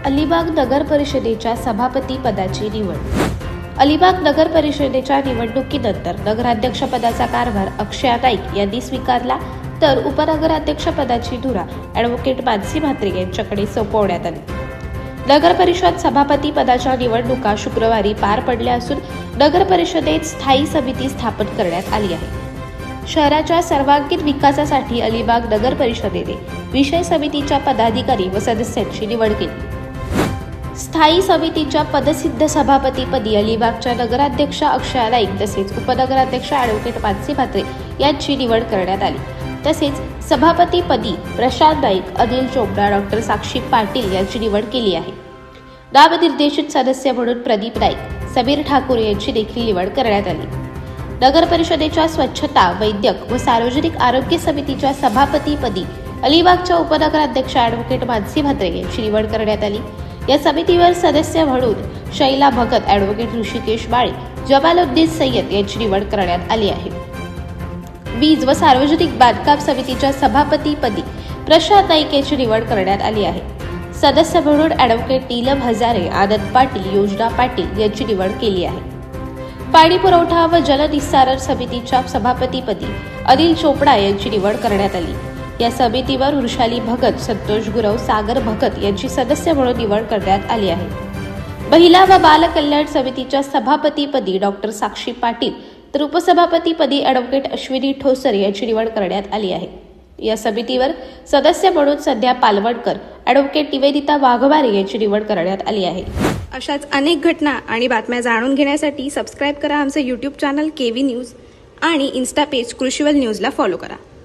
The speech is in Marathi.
अलिबाग नगर परिषदेच्या सभापती पदाची निवड। अलिबाग नगर परिषदेच्या निवडणुकीनंतर नगराध्यक्षपदाचा कारभार अक्षया नाईक यांनी स्वीकारला, तर उपनगराध्यक्ष पदाची धुरा ॲडव्होकेट मानसी म्हात्रे यांच्याकडे सोपवण्यात आली। नगर परिषद सभापती पदाच्या निवडणुका शुक्रवारी पार पडल्या असून नगर परिषदेत स्थायी समिती स्थापन करण्यात आली आहे। शहराच्या सर्वांगीण विकासासाठी अलिबाग नगर परिषदेने विषय समितीच्या पदाधिकारी व सदस्यांची निवड केली। स्थायी समितीच्या पदसिद्ध सभापतीपदी अलिबागच्या नगराध्यक्ष अक्षया नाईक तसेच उपनगराध्यक्ष ॲडव्होकेट मानसी म्हात्रे यांची निवड करण्यात आली। तसेच सभापतीपदी प्रशांत नाईक, अनिल चोपडा, डॉक्टर साक्षी पाटील यांची निवड केली आहे। नामनिर्देशित सदस्य म्हणून प्रदीप नाईक, समीर ठाकूर यांची देखील निवड करण्यात आली। नगर परिषदेच्या स्वच्छता, वैद्यक व सार्वजनिक आरोग्य समितीच्या सभापतीपदी अलिबागच्या उपनगराध्यक्ष ॲडव्होकेट मानसी म्हात्रे यांची निवड करण्यात आली। या समितीवर सदस्य म्हणून शैला भगत, ॲडव्होकेट ऋषिकेश माळे, जमालुद्दीन सय्यद यांची निवड करण्यात आली आहे। वीज व सार्वजनिक बांधकाम समितीच्या सभापतीपदी प्रशांत नाईक यांची निवड करण्यात आली आहे। सदस्य म्हणून ॲडव्होकेट नीलम हजारे, आनंद पाटील, योजना पाटील यांची निवड केली आहे। पाणी पुरवठा व जलनिस्सारण समितीच्या सभापतीपदी अनिल चोपडा यांची निवड करण्यात आली। या समितीवर वृषाली भगत, संतोष गुरव, सागर भगत यांची सदस्य म्हणून निवड करण्यात आली आहे। महिला व बाल कल्याण समितीच्या सभापतीपदी डॉक्टर साक्षी पाटील, तर उपसभापतीपदी ॲडव्होकेट अश्विनी ठोसर यांची निवड करण्यात आली आहे। या समितीवर सदस्य म्हणून सध्या पालवणकर, ॲडव्होकेट निवेदिता वाघमारे यांची निवड करण्यात आली आहे। अशाच अनेक घटना आणि बातम्या जाणून घेण्यासाठी सबस्क्राईब करा आमचे यूट्यूब चॅनल केव्ही न्यूज आणि इन्स्टा पेज कृषीवल न्यूजला फॉलो करा।